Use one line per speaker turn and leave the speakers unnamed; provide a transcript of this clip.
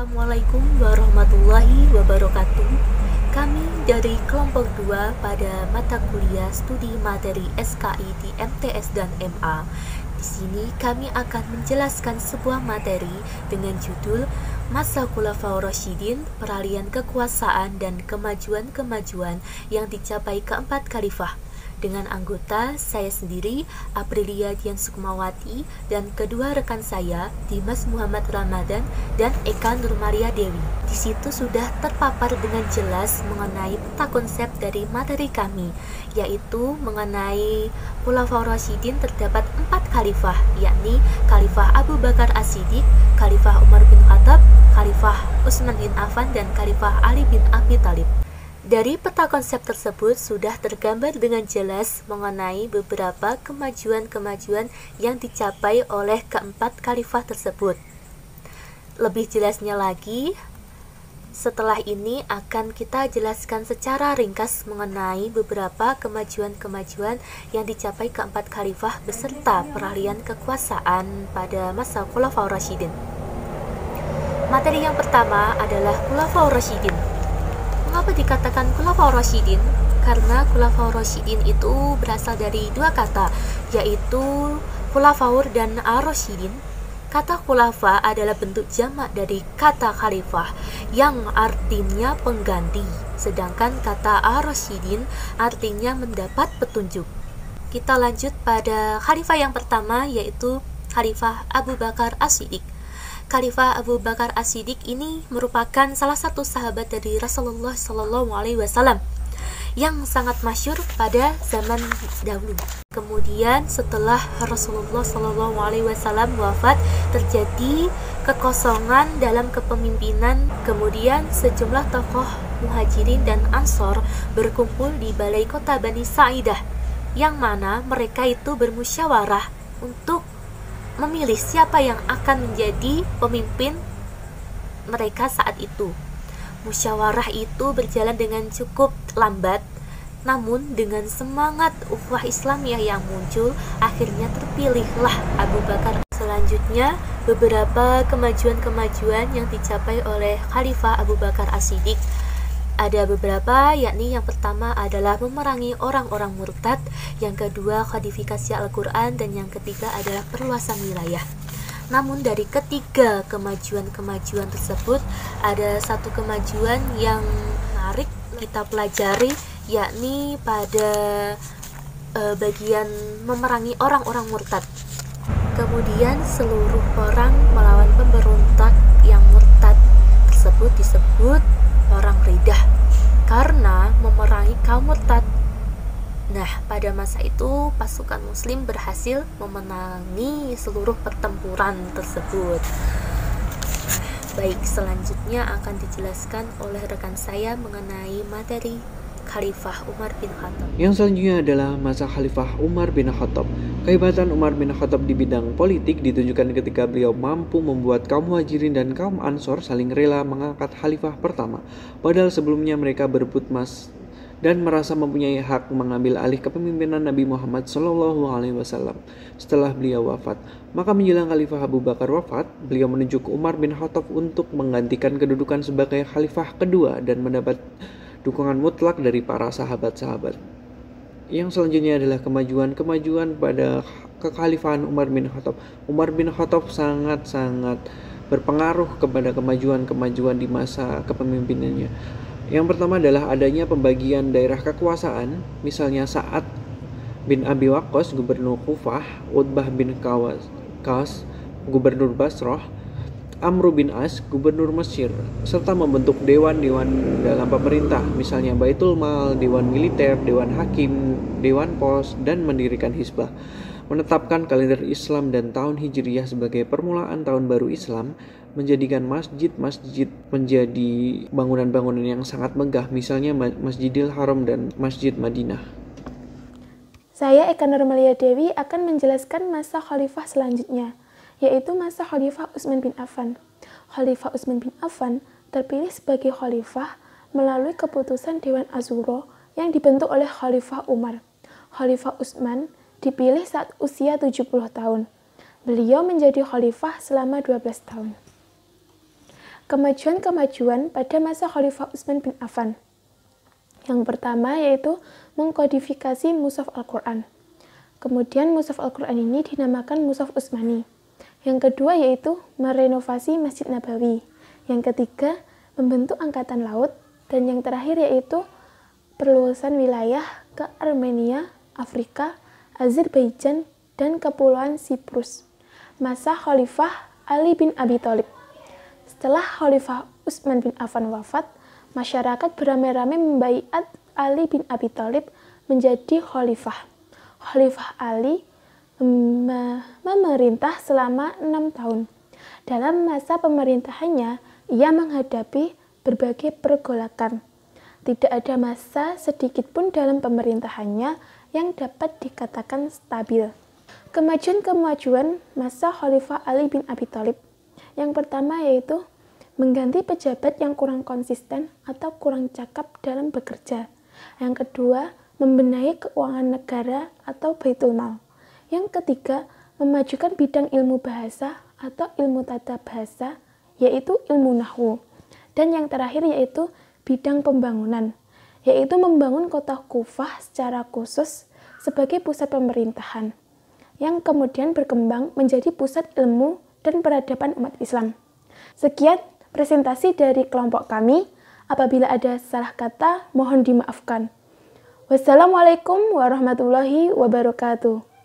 Assalamualaikum warahmatullahi wabarakatuh. Kami dari kelompok 2 pada mata kuliah studi materi SKI di MTS dan MA. Di sini kami akan menjelaskan sebuah materi dengan judul Masa Khulafaur Rasyidin, Peralihan Kekuasaan dan Kemajuan-kemajuan yang dicapai keempat khalifah. Dengan anggota saya sendiri, Aprilia Dian Sukmawati, dan kedua rekan saya, Dimas Muhammad Ramadan dan Eka Nurmaria Dewi. Di situ sudah terpapar dengan jelas mengenai peta konsep dari materi kami, yaitu mengenai Khulafaur Rasyidin terdapat 4 khalifah, yakni Khalifah Abu Bakar As-Siddiq, Khalifah Umar bin Khattab, Khalifah Utsman bin Affan, dan Khalifah Ali bin Abi Thalib. Dari peta konsep tersebut sudah tergambar dengan jelas mengenai beberapa kemajuan-kemajuan yang dicapai oleh keempat khalifah tersebut. Lebih jelasnya lagi, setelah ini akan kita jelaskan secara ringkas mengenai beberapa kemajuan-kemajuan yang dicapai keempat khalifah beserta peralihan kekuasaan pada masa Khulafaur Rasyidin. Materi yang pertama adalah Khulafaur Rasyidin. Mengapa dikatakan Khulafaur Rasyidin? Karena Khulafaur Rasyidin itu berasal dari dua kata, yaitu Khulafaur dan Ar-Rasyidin. Kata khulafa adalah bentuk jamak dari kata khalifah yang artinya pengganti, sedangkan kata Ar-Rasyidin artinya mendapat petunjuk. Kita lanjut pada khalifah yang pertama, yaitu Khalifah Abu Bakar As-Siddiq. Khalifah Abu Bakar As-Siddiq ini merupakan salah satu sahabat dari Rasulullah SAW yang sangat masyhur pada zaman dahulu. Kemudian setelah Rasulullah SAW wafat, terjadi kekosongan dalam kepemimpinan. Kemudian sejumlah tokoh Muhajirin dan Ansor berkumpul di balai kota Bani Sa'idah, yang mana mereka itu bermusyawarah untuk memilih siapa yang akan menjadi pemimpin mereka saat itu. Musyawarah itu berjalan dengan cukup lambat, namun dengan semangat ukhuwah Islamiyah yang muncul, akhirnya terpilihlah Abu Bakar. Selanjutnya, beberapa kemajuan-kemajuan yang dicapai oleh Khalifah Abu Bakar As-Siddiq. Ada beberapa, yakni yang pertama adalah memerangi orang-orang murtad, yang kedua kodifikasi Al-Quran, dan yang ketiga adalah perluasan wilayah. Namun dari ketiga kemajuan-kemajuan tersebut, ada satu kemajuan yang menarik kita pelajari, yakni pada bagian memerangi orang-orang murtad. Kemudian seluruh orang melawan pemberontak yang murtad tersebut disebut orang Riddah karena memerangi kaum murtad. Nah, pada masa itu pasukan muslim berhasil memenangi seluruh pertempuran tersebut. Baik, selanjutnya akan dijelaskan oleh rekan saya mengenai materi Khalifah Umar bin Khattab.
Yang selanjutnya adalah masa Khalifah Umar bin Khattab. Kehebatan Umar bin Khattab di bidang politik ditunjukkan ketika beliau mampu membuat kaum Muhajirin dan kaum Ansor saling rela mengangkat khalifah pertama, padahal sebelumnya mereka berebut emas dan merasa mempunyai hak mengambil alih kepemimpinan Nabi Muhammad SAW setelah beliau wafat. Maka menjelang Khalifah Abu Bakar wafat, beliau menunjuk Umar bin Khattab untuk menggantikan kedudukan sebagai khalifah kedua dan mendapat dukungan mutlak dari para sahabat-sahabat. Yang selanjutnya adalah kemajuan-kemajuan pada kekhalifahan Umar bin Khattab. Umar bin Khattab sangat-sangat berpengaruh kepada kemajuan-kemajuan di masa kepemimpinannya. Yang pertama adalah adanya pembagian daerah kekuasaan, misalnya Sa'ad bin Abi Waqqas, gubernur Kufah, Utbah bin Qas, gubernur Basrah, Amr bin As, gubernur Mesir, serta membentuk dewan-dewan dalam pemerintah, misalnya Baitul Mal, Dewan Militer, Dewan Hakim, Dewan Pos, dan mendirikan Hizbah. Menetapkan kalender Islam dan tahun Hijriyah sebagai permulaan tahun baru Islam, menjadikan masjid-masjid menjadi bangunan-bangunan yang sangat megah, misalnya Masjidil Haram dan Masjid Madinah.
Saya Eka Nurmaria Dewi akan menjelaskan masa khalifah selanjutnya, yaitu masa Khalifah Utsman bin Affan. Khalifah Utsman bin Affan terpilih sebagai khalifah melalui keputusan Dewan Azuro yang dibentuk oleh Khalifah Umar. Khalifah Utsman dipilih saat usia 70 tahun. Beliau menjadi khalifah selama 12 tahun. Kemajuan-kemajuan pada masa Khalifah Utsman bin Affan. Yang pertama yaitu mengkodifikasi Mushaf Al-Quran. Kemudian Mushaf Al-Quran ini dinamakan Mushaf Utsmani. Yang kedua yaitu merenovasi Masjid Nabawi. Yang ketiga, membentuk angkatan laut. Dan yang terakhir yaitu perluasan wilayah ke Armenia, Afrika, Azerbaijan, dan Kepulauan Siprus. Masa Khalifah Ali bin Abi Thalib. Setelah Khalifah Utsman bin Affan wafat, masyarakat beramai-ramai membaiat Ali bin Abi Thalib menjadi khalifah. Khalifah Ali memerintah selama 6 tahun. Dalam masa pemerintahannya, ia menghadapi berbagai pergolakan. Tidak ada masa sedikit pun dalam pemerintahannya yang dapat dikatakan stabil. Kemajuan-kemajuan masa Khalifah Ali bin Abi Thalib. Yang pertama yaitu mengganti pejabat yang kurang konsisten atau kurang cakap dalam bekerja. Yang kedua, membenahi keuangan negara atau Baitul Mal. Yang ketiga, memajukan bidang ilmu bahasa atau ilmu tata bahasa, yaitu ilmu nahwu. Dan yang terakhir yaitu bidang pembangunan, yaitu membangun kota Kufah secara khusus sebagai pusat pemerintahan, yang kemudian berkembang menjadi pusat ilmu dan peradaban umat Islam. Sekian presentasi dari kelompok kami. Apabila ada salah kata, mohon dimaafkan. Wassalamualaikum warahmatullahi wabarakatuh.